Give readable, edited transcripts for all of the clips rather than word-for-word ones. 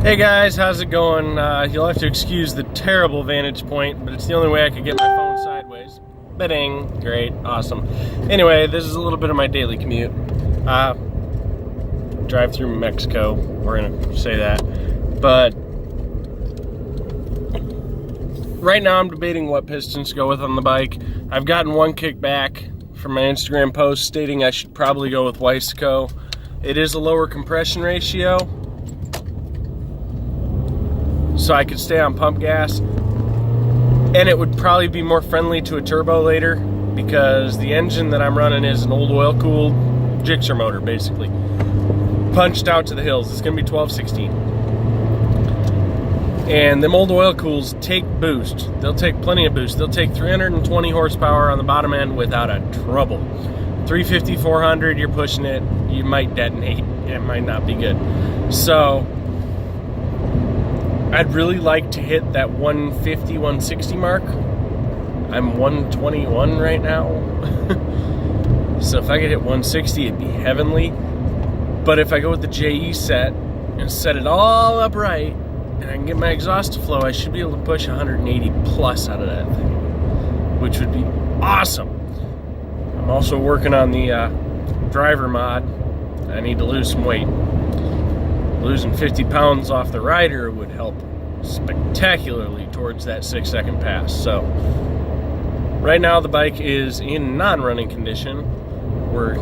Hey guys, how's it going? You'll have to excuse the terrible vantage point, but it's the only way I could get my phone sideways. Ba-ding. Great. Awesome. Anyway, this is a little bit of my daily commute. Drive through Mexico. We're going to say that. But right now I'm debating what pistons to go with on the bike. I've gotten one kickback from my Instagram post stating I should probably go with Weisco. It is a lower compression ratio, so I could stay on pump gas, and it would probably be more friendly to a turbo later because the engine that I'm running is an old oil-cooled Gixxer motor, basically. Punched out to the hills. It's going to be 1216. And them old oil cools take boost. They'll take plenty of boost. They'll take 320 horsepower on the bottom end without a trouble. 350, 400, you're pushing it, you might detonate. It might not be good. So I'd really like to hit that 150, 160 mark. I'm 121 right now. So if I could hit 160, it'd be heavenly. But if I go with the JE set and set it all up right, and I can get my exhaust to flow, I should be able to push 180 plus out of that thing, which would be awesome. I'm also working on the driver mod. I need to lose some weight. Losing 50 pounds off the rider would help spectacularly towards that 6-second pass. So right now the bike is in non-running condition. We're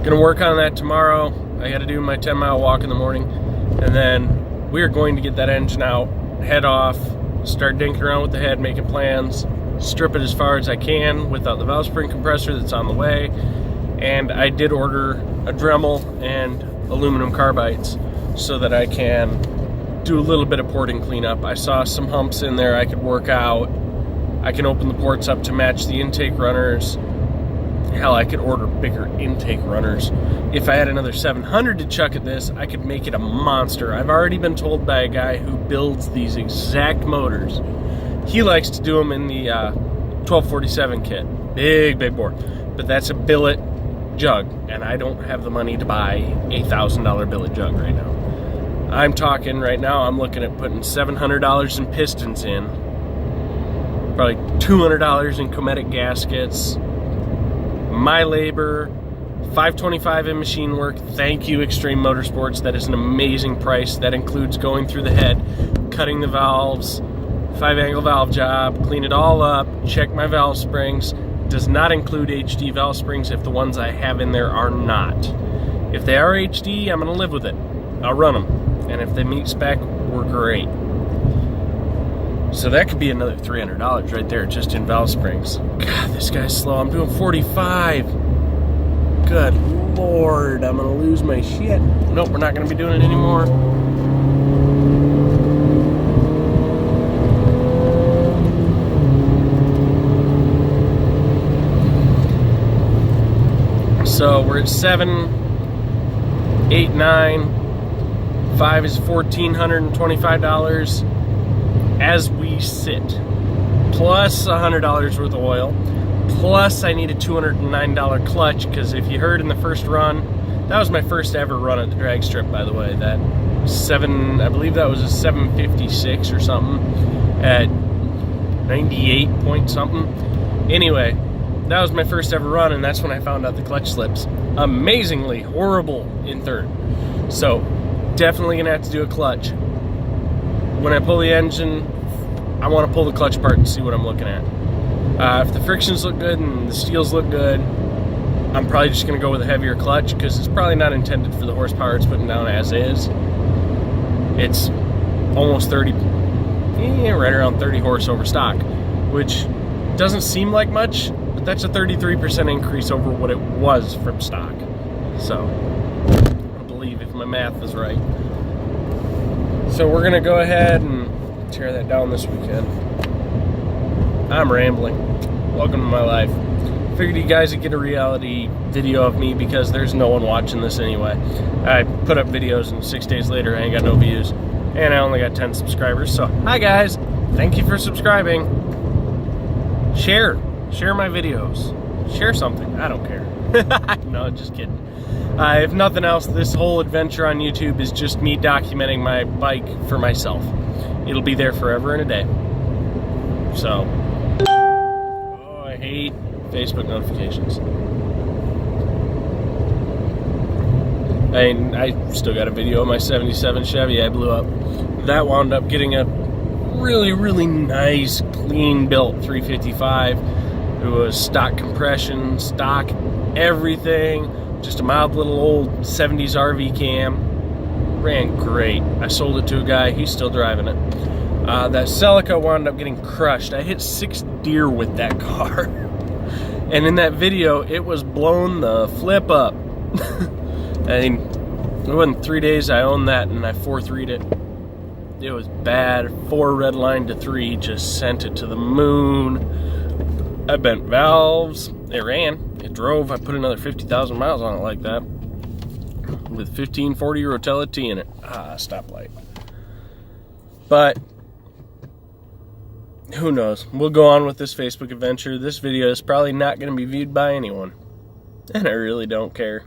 gonna work on that tomorrow. I gotta do my 10-mile walk in the morning, and then we are going to get that engine out, head off, start dinking around with the head, making plans, strip it as far as I can without the valve spring compressor that's on the way. And I did order a Dremel and aluminum carbides so that I can do a little bit of porting cleanup. I saw some humps in there I could work out. I can open the ports up to match the intake runners. Hell, I could order bigger intake runners. If I had another 700 to chuck at this, I could make it a monster. I've already been told by a guy who builds these exact motors. He likes to do them in the 1247 kit. Big bore. But that's a billet jug, and I don't have the money to buy a $1,000 billet jug right now. I'm talking right now, I'm looking at putting $700 in pistons in, probably $200 in Cometic gaskets, my labor, $525 in machine work. Thank you, Extreme Motorsports. That is an amazing price. That includes going through the head, cutting the valves, 5-angle valve job, clean it all up, check my valve springs. Does not include HD valve springs if the ones I have in there are not. If they are HD, I'm going to live with it. I'll run them. And if they meet spec, we're great. So that could be another $300 right there just in valve springs. God, this guy's slow. I'm doing 45. Good Lord, I'm going to lose my shit. Nope, we're not going to be doing it anymore. So we're at 7, 8, 9, 5 is $1,425 as we sit, plus $100 worth of oil, plus I need a $209 clutch, because if you heard in the first run, that was my first ever run at the drag strip, by the way. That I believe that was a 756 or something at 98 point something. Anyway, that was my first ever run, and that's when I found out the clutch slips. Amazingly horrible in third. So, definitely gonna have to do a clutch. When I pull the engine, I want to pull the clutch apart and see what I'm looking at. If the frictions look good and the steels look good, I'm probably just gonna go with a heavier clutch because it's probably not intended for the horsepower it's putting down as is. It's almost 30, right around 30 horse over stock, which doesn't seem like much, but that's a 33% increase over what it was from stock. So, I believe if my math is right. So we're gonna go ahead and tear that down this weekend. I'm rambling. Welcome to my life. Figured you guys would get a reality video of me because there's no one watching this anyway. I put up videos and 6 days later I ain't got no views. And I only got 10 subscribers. So, hi guys. Thank you for subscribing. Share my videos. Share something. I don't care. No, just kidding. If nothing else, this whole adventure on YouTube is just me documenting my bike for myself. It'll be there forever and a day. So, oh, I hate Facebook notifications. I still got a video of my 77 Chevy I blew up. That wound up getting a really, really nice, clean built 355. It was stock compression, stock everything, just a mild little old 70s RV cam. Ran great. I sold it to a guy, he's still driving it. That Celica wound up getting crushed. I hit 6 deer with that car. And in that video, it was blown the flip up. I mean, it wasn't 3 days I owned that, and I 4-3'd it. It was bad. 4 red line to 3, just sent it to the moon. I bent valves. It ran. It drove. I put another 50,000 miles on it like that, with 1540 Rotella T in it. Stoplight. But who knows? We'll go on with this Facebook adventure. This video is probably not going to be viewed by anyone, and I really don't care.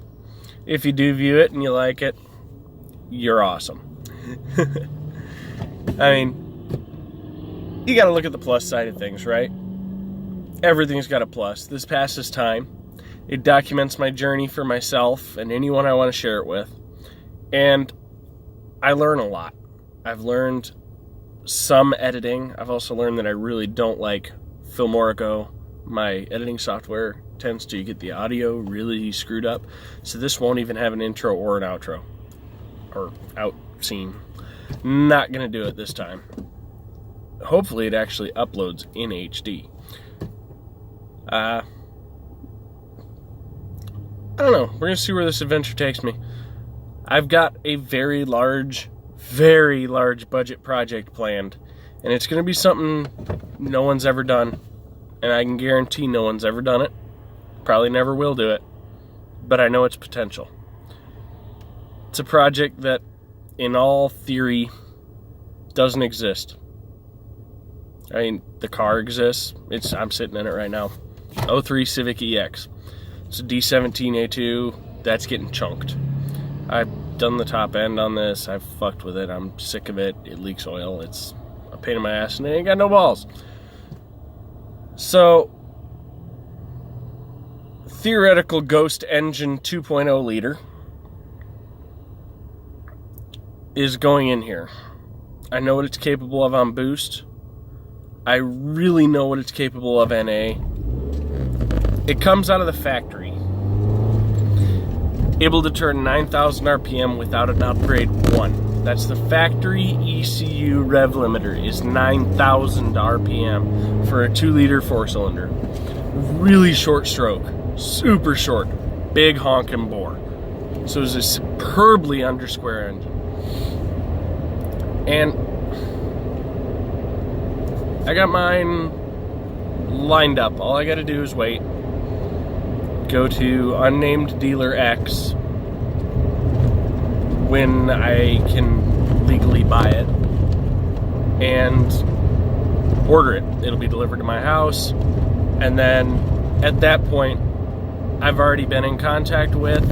If you do view it and you like it, you're awesome. I mean, you got to look at the plus side of things, right? Everything's got a plus. This passes time. It documents my journey for myself and anyone I want to share it with. And I learn a lot. I've learned some editing. I've also learned that I really don't like Filmorica. My editing software tends to get the audio really screwed up. So this won't even have an intro or an outro. Or out scene. Not going to do it this time. Hopefully it actually uploads in HD. I don't know. We're going to see where this adventure takes me. I've got a very large budget project planned. And it's going to be something no one's ever done. And I can guarantee no one's ever done it. Probably never will do it. But I know its potential. It's a project that, in all theory, doesn't exist. I mean, the car exists. I'm sitting in it right now. 03 Civic EX. It's a D17A2. That's getting chunked. I've done the top end on this. I've fucked with it. I'm sick of it. It leaks oil. It's a pain in my ass, and it ain't got no balls. So, theoretical Ghost engine 2.0 liter is going in here. I know what it's capable of on boost. I really know what it's capable of NA. It comes out of the factory, able to turn 9,000 RPM without an upgrade 1. That's the factory ECU rev limiter, is 9,000 RPM for a 2-liter 4-cylinder. Really short stroke, super short, big honking bore. So it's a superbly under square engine. And I got mine lined up. All I got to do is wait. Go to unnamed dealer X when I can legally buy it and order it. It'll be delivered to my house, and then at that point I've already been in contact with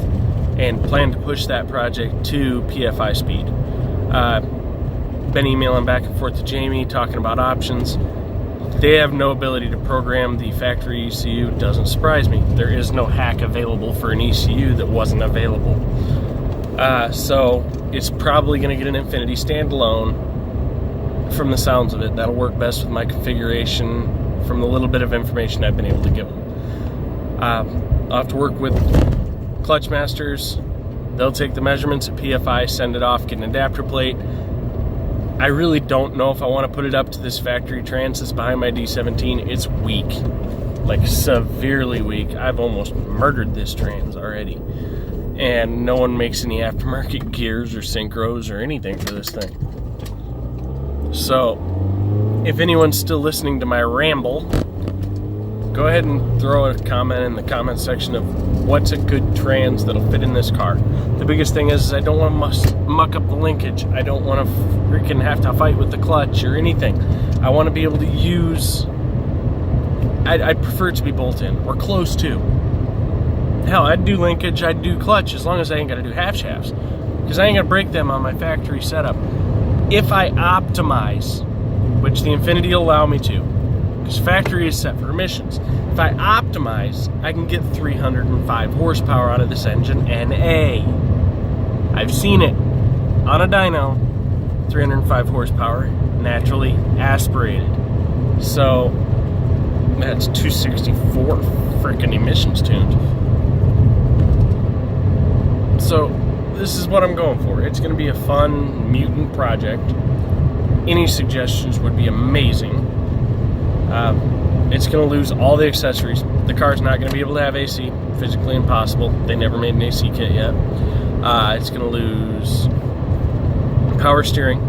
and plan to push that project to PFI speed. Been emailing back and forth to Jamie talking about options. They have no ability to program the factory ECU. Doesn't surprise me. There is no hack available for an ECU that wasn't available. So it's probably going to get an Infinity standalone from the sounds of it. That'll work best with my configuration from the little bit of information I've been able to give them. I'll have to work with Clutch Masters. They'll take the measurements at PFI, send it off, get an adapter plate. I really don't know if I want to put it up to this factory trans that's behind my D17. It's weak, like severely weak. I've almost murdered this trans already. And no one makes any aftermarket gears or synchros or anything for this thing. So, if anyone's still listening to my ramble, go ahead and throw a comment in the comment section of what's a good trans that'll fit in this car. The biggest thing is I don't want to muck up the linkage. I don't want to freaking have to fight with the clutch or anything. I want to be able to use... I'd prefer it to be bolt-in or close to. Hell, I'd do linkage, I'd do clutch, as long as I ain't got to do half shafts. Because I ain't going to break them on my factory setup. If I optimize, which the Infiniti will allow me to, because factory is set for emissions. If I optimize, I can get 305 horsepower out of this engine NA. I've seen it on a dyno, 305 horsepower, naturally aspirated. So that's 264 freaking emissions tuned. So this is what I'm going for. It's going to be a fun mutant project. Any suggestions would be amazing. It's going to lose all the accessories. The car's not going to be able to have AC. Physically impossible. They never made an AC kit yet. It's going to lose power steering.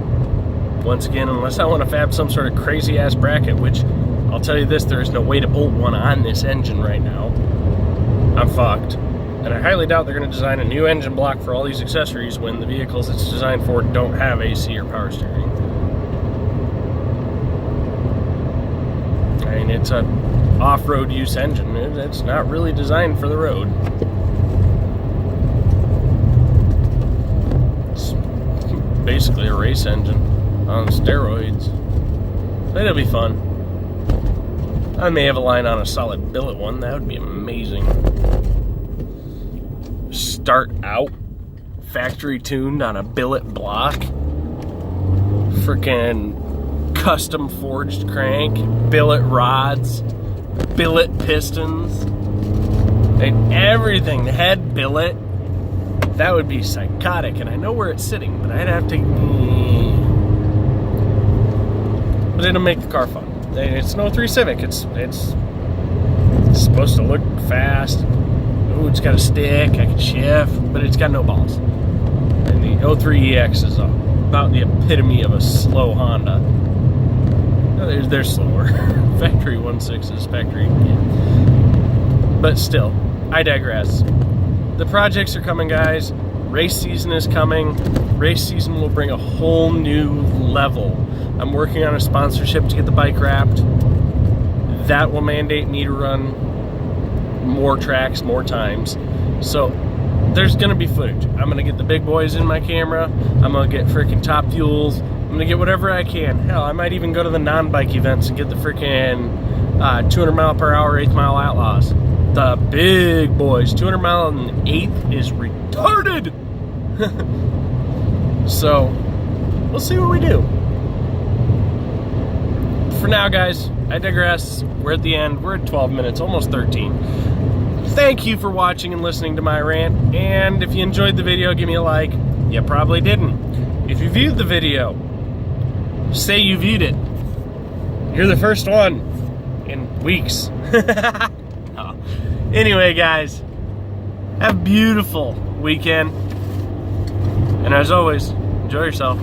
Once again, unless I want to fab some sort of crazy ass bracket, which I'll tell you this, there is no way to bolt one on this engine right now. I'm fucked. And I highly doubt they're going to design a new engine block for all these accessories when the vehicles it's designed for don't have AC or power steering. I mean, it's a off-road use engine. It's not really designed for the road. It's basically a race engine on steroids. But it'll be fun. I may have a line on a solid billet one. That would be amazing. Start out factory tuned on a billet block. Freaking custom forged crank, billet rods, billet pistons, and everything. The head billet. That would be psychotic, and I know where it's sitting, but I'd have to. But it'll make the car fun. It's an 03 Civic. It's supposed to look fast. Ooh, it's got a stick. I can shift, but it's got no balls. And the 03 EX is about the epitome of a slow Honda. They're slower. Factory 1.6s, factory. Yeah. But still, I digress. The projects are coming, guys. Race season is coming. Race season will bring a whole new level. I'm working on a sponsorship to get the bike wrapped. That will mandate me to run more tracks, more times. So there's going to be footage. I'm going to get the big boys in my camera. I'm going to get freaking top fuels. I'm going to get whatever I can. Hell, I might even go to the non-bike events and get the freaking 200 mile per hour 8th mile outlaws. The big boys. 200 mile and 8th is retarded. So we'll see what we do. For now, guys, I digress. We're at the end. We're at 12 minutes, almost 13. Thank you for watching and listening to my rant. And if you enjoyed the video, give me a like. You probably didn't. If you viewed the video, say you viewed it. You're the first one in weeks. Oh. Anyway, guys, have a beautiful weekend. And as always, enjoy yourself.